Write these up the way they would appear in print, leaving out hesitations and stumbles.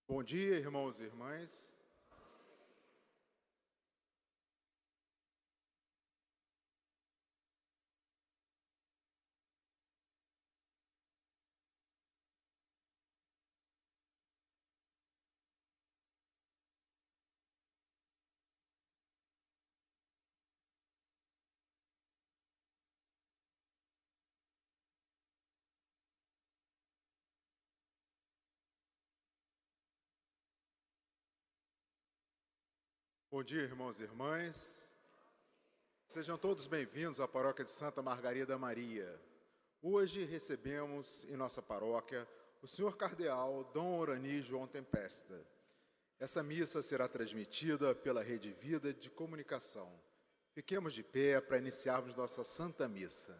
Bom dia, irmãos e irmãs. Bom dia, irmãos e irmãs. Sejam todos bem-vindos à paróquia de Santa Margarida Maria. Hoje recebemos em nossa paróquia o senhor cardeal Dom Orani João Tempesta. Essa missa será transmitida pela Rede Vida de Comunicação. Fiquemos de pé para iniciarmos nossa Santa Missa.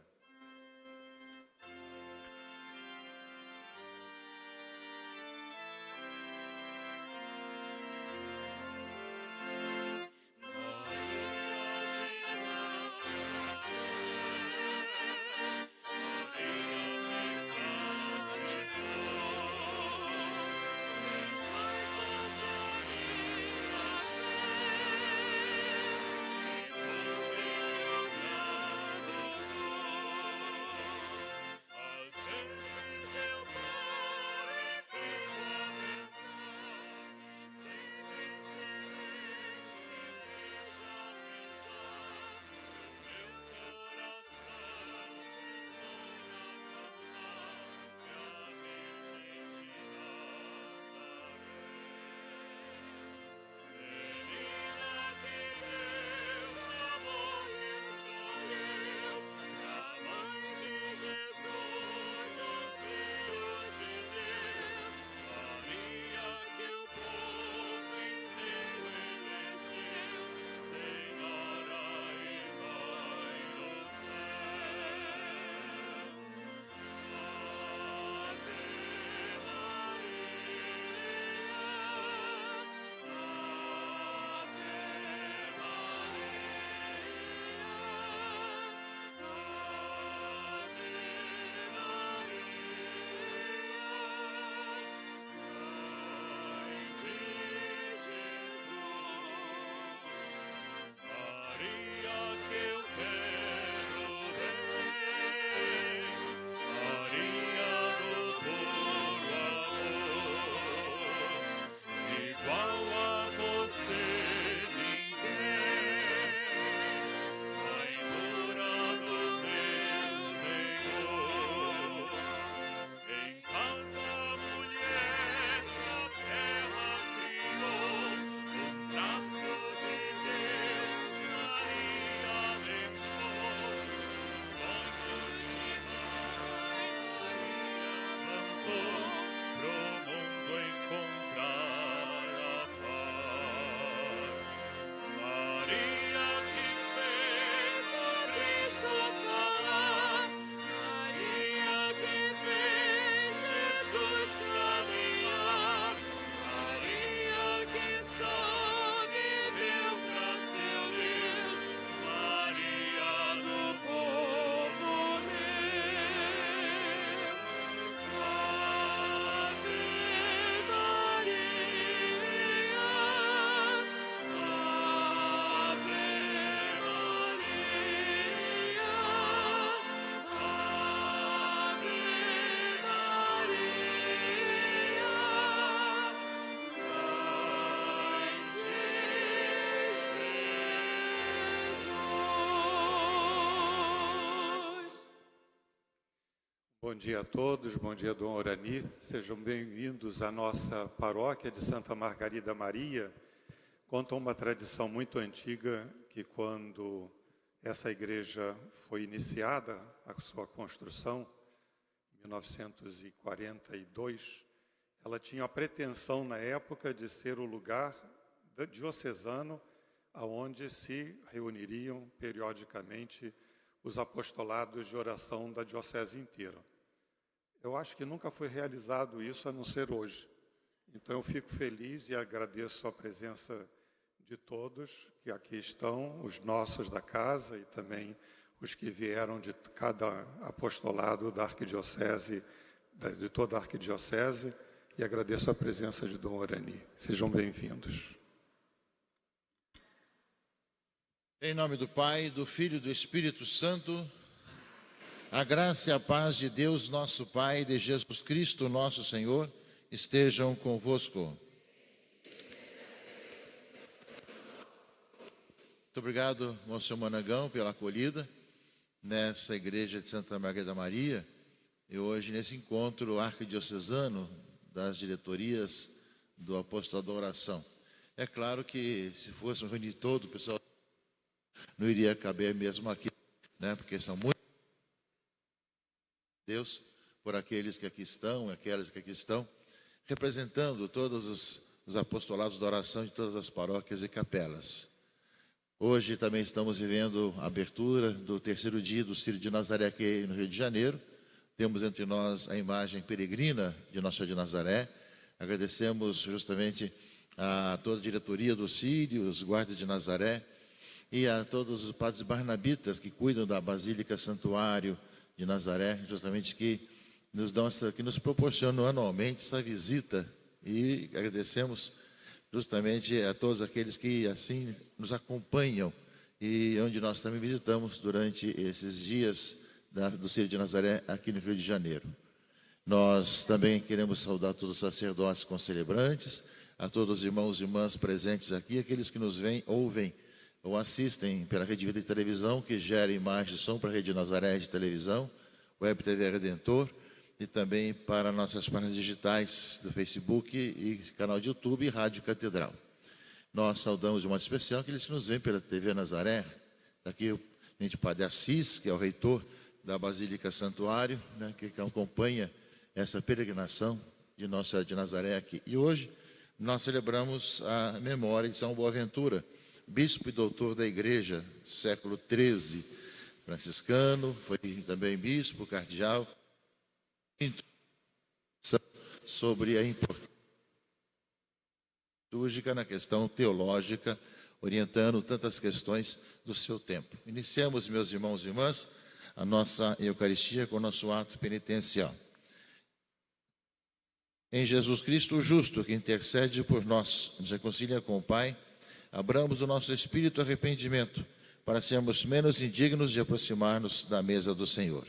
Bom dia a todos, bom dia, Dom Orani. Sejam bem-vindos à nossa paróquia de Santa Margarida Maria. Conta uma tradição muito antiga que quando essa igreja foi iniciada, a sua construção, em 1942, ela tinha a pretensão na época de ser o lugar diocesano aonde se reuniriam periodicamente os apostolados de oração da diocese inteira. Eu acho que nunca foi realizado isso, a não ser hoje. Então, eu fico feliz e agradeço a presença de todos que aqui estão, os nossos da casa e também os que vieram de cada apostolado da arquidiocese, de toda a arquidiocese, e agradeço a presença de Dom Orani. Sejam bem-vindos. Em nome do Pai, do Filho e do Espírito Santo, a graça e a paz de Deus, nosso Pai, e de Jesus Cristo, nosso Senhor, estejam convosco. Muito obrigado, Monsenhor Manangão, pela acolhida nessa igreja de Santa Margarida Maria e hoje nesse encontro arquidiocesano das diretorias do Apostolado da Oração. É claro que se fôssemos reunir todo o pessoal, não iria caber mesmo aqui, né? Porque são muitos Deus por aqueles que aqui estão, aquelas que aqui estão, representando todos os apostolados da oração de todas as paróquias e capelas. Hoje também estamos vivendo a abertura do terceiro dia do Círio de Nazaré aqui no Rio de Janeiro. Temos entre nós a imagem peregrina de Nossa Senhora de Nazaré. Agradecemos justamente a toda a diretoria do Círio, os guardas de Nazaré e a todos os padres barnabitas que cuidam da Basílica Santuário de Nazaré, justamente que nos proporcionam anualmente essa visita, e agradecemos justamente a todos aqueles que assim nos acompanham e onde nós também visitamos durante esses dias do Círio de Nazaré aqui no Rio de Janeiro. Nós também queremos saudar todos os sacerdotes concelebrantes, a todos os irmãos e irmãs presentes aqui, aqueles que nos veem, ouvem ou assistem pela Rede Vida de Televisão, que gera imagem e som para a Rede Nazaré de Televisão, Web TV Redentor, e também para nossas páginas digitais do Facebook e canal de YouTube e Rádio Catedral. Nós saudamos de modo especial aqueles que nos veem pela TV Nazaré. Daqui o Padre Assis, que é o reitor da Basílica Santuário, né, que acompanha essa peregrinação de Nossa Senhora de Nazaré aqui. E hoje nós celebramos a memória de São Boaventura, bispo e doutor da Igreja, século XIII, franciscano, foi também bispo, cardeal, sobre a importância litúrgica na questão teológica, orientando tantas questões do seu tempo. Iniciamos, meus irmãos e irmãs, a nossa Eucaristia com o nosso ato penitencial. Em Jesus Cristo, o justo, que intercede por nós, nos reconcilia com o Pai, abramos o nosso espírito arrependimento, para sermos menos indignos de aproximar-nos da mesa do Senhor.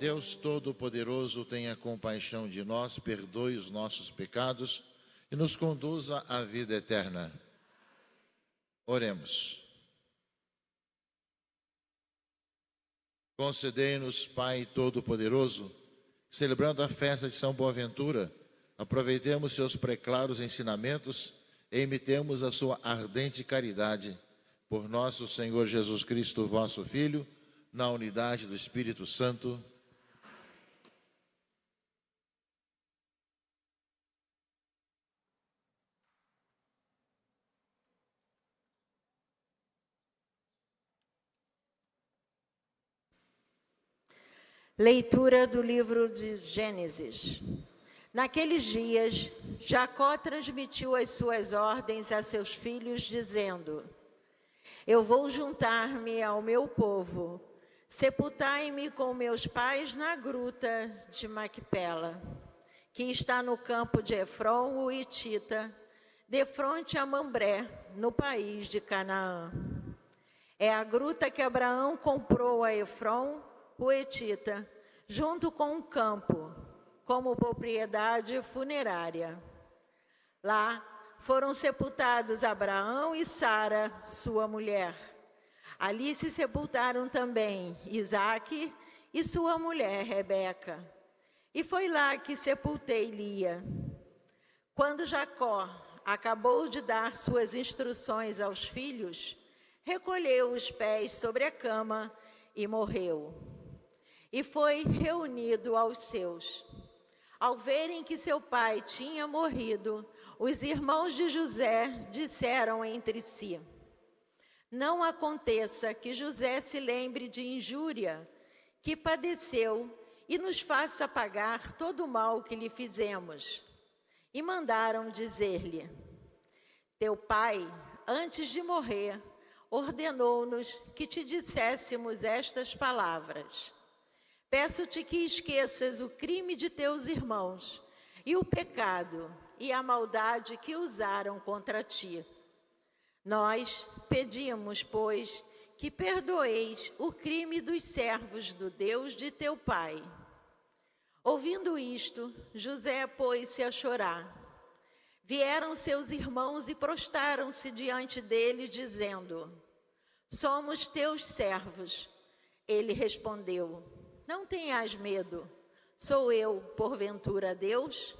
Deus Todo-Poderoso, tenha compaixão de nós, perdoe os nossos pecados e nos conduza à vida eterna. Oremos. Concedei-nos, Pai Todo-Poderoso, celebrando a festa de São Boaventura, aproveitemos seus preclaros ensinamentos e imitemos a sua ardente caridade. Por nosso Senhor Jesus Cristo, vosso Filho, na unidade do Espírito Santo. Leitura do livro de Gênesis. Naqueles dias, Jacó transmitiu as suas ordens a seus filhos, dizendo: Eu vou juntar-me ao meu povo, sepultai-me com meus pais na gruta de Macpela, que está no campo de Efron, o Hitita, defronte a Mambré, no país de Canaã. É a gruta que Abraão comprou a Efron, o Hitita, junto com um campo, como propriedade funerária. Lá foram sepultados Abraão e Sara, sua mulher. Ali se sepultaram também Isaque e sua mulher Rebeca. E foi lá que sepultei Lia. Quando Jacó acabou de dar suas instruções aos filhos, recolheu os pés sobre a cama e morreu. E foi reunido aos seus. Ao verem que seu pai tinha morrido, os irmãos de José disseram entre si: Não aconteça que José se lembre de injúria que padeceu e nos faça pagar todo o mal que lhe fizemos. E mandaram dizer-lhe: Teu pai, antes de morrer, ordenou-nos que te disséssemos estas palavras: Peço-te que esqueças o crime de teus irmãos e o pecado e a maldade que usaram contra ti. Nós pedimos, pois, que perdoeis o crime dos servos do Deus de teu pai. Ouvindo isto, José pôs-se a chorar. Vieram seus irmãos e prostaram-se diante dele, dizendo: Somos teus servos. Ele respondeu: Não tenhas medo, sou eu, porventura, Deus?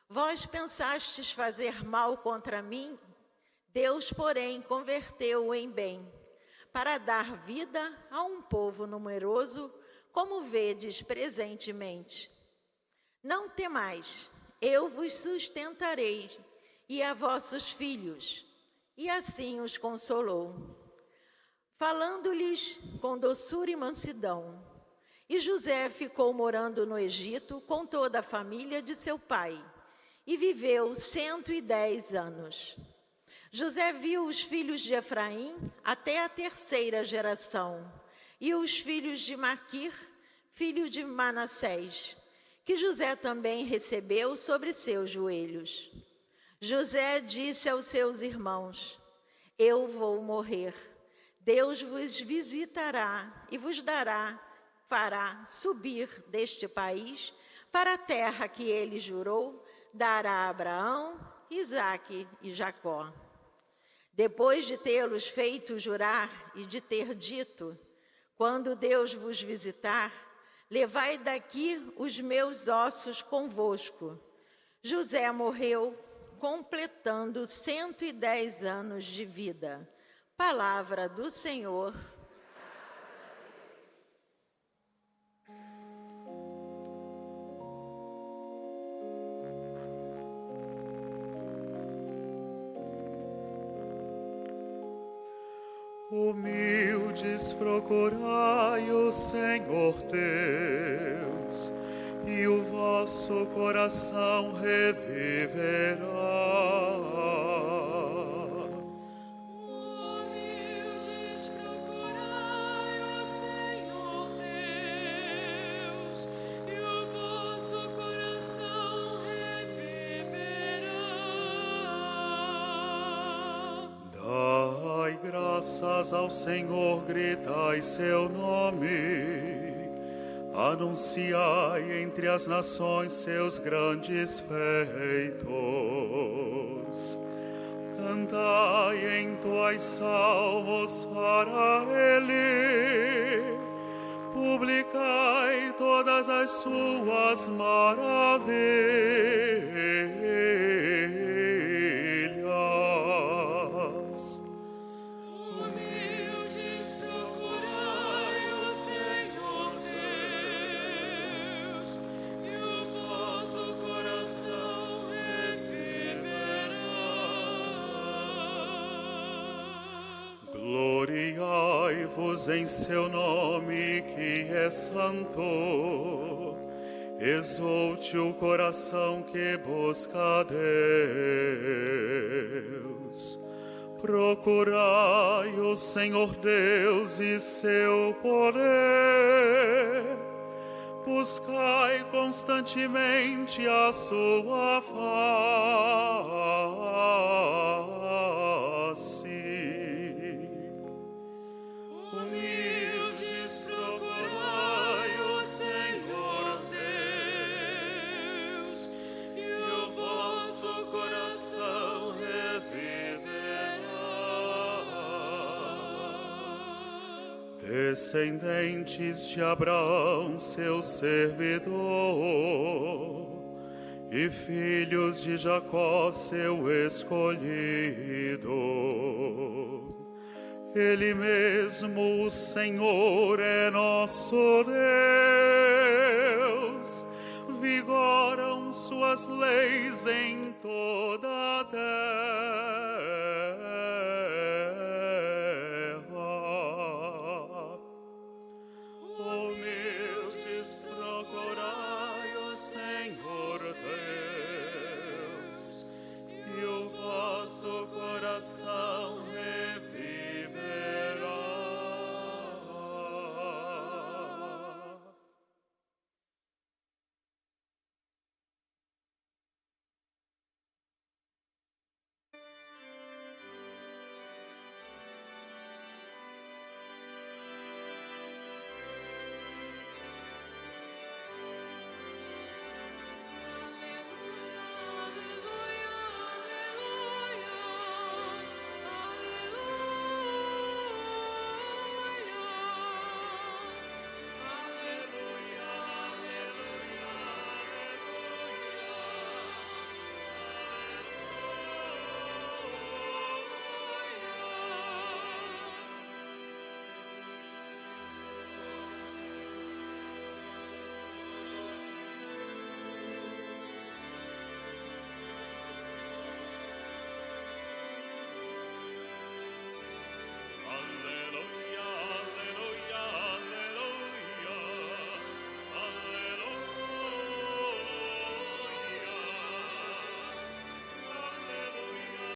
Vós pensastes fazer mal contra mim, Deus, porém, converteu-o em bem, para dar vida a um povo numeroso, como vedes presentemente. Não temais, eu vos sustentarei, e a vossos filhos. E assim os consolou, falando-lhes com doçura e mansidão. E José ficou morando no Egito com toda a família de seu pai, e viveu 110 anos. José viu os filhos de Efraim até a 3ª geração, e os filhos de Maquir, filho de Manassés, que José também recebeu sobre seus joelhos. José disse aos seus irmãos: Eu vou morrer. Deus vos visitará e vos fará subir deste país para a terra que ele jurou dar a Abraão, Isaque e Jacó. Depois de tê-los feito jurar e de ter dito: Quando Deus vos visitar, levai daqui os meus ossos convosco. José morreu, completando 110 anos de vida. Palavra do Senhor. Humildes procurai o Senhor Deus, e o vosso coração reviverá. Humildes procurai o Senhor Deus, e o vosso coração reviverá. Dai graças ao Senhor, gritai seu nome. Anunciai entre as nações seus grandes feitos. Cantai, entoai salmos para Ele. Publicai todas as suas maravilhas. Humildes procurai o Senhor Deus, e o vosso coração reviverá. Gloriai-vos em seu nome, que é santo. Exulte o coração que busca Deus. Procurai o Senhor Deus e seu poder. Buscai constantemente a sua face. Humildes procurai o Senhor Deus, e o vosso coração reviverá. Descendentes de Abraão, seu servidor, e filhos de Jacó, seu escolhido. Ele mesmo, o Senhor, é nosso Deus. Vigoram suas leis em toda a terra.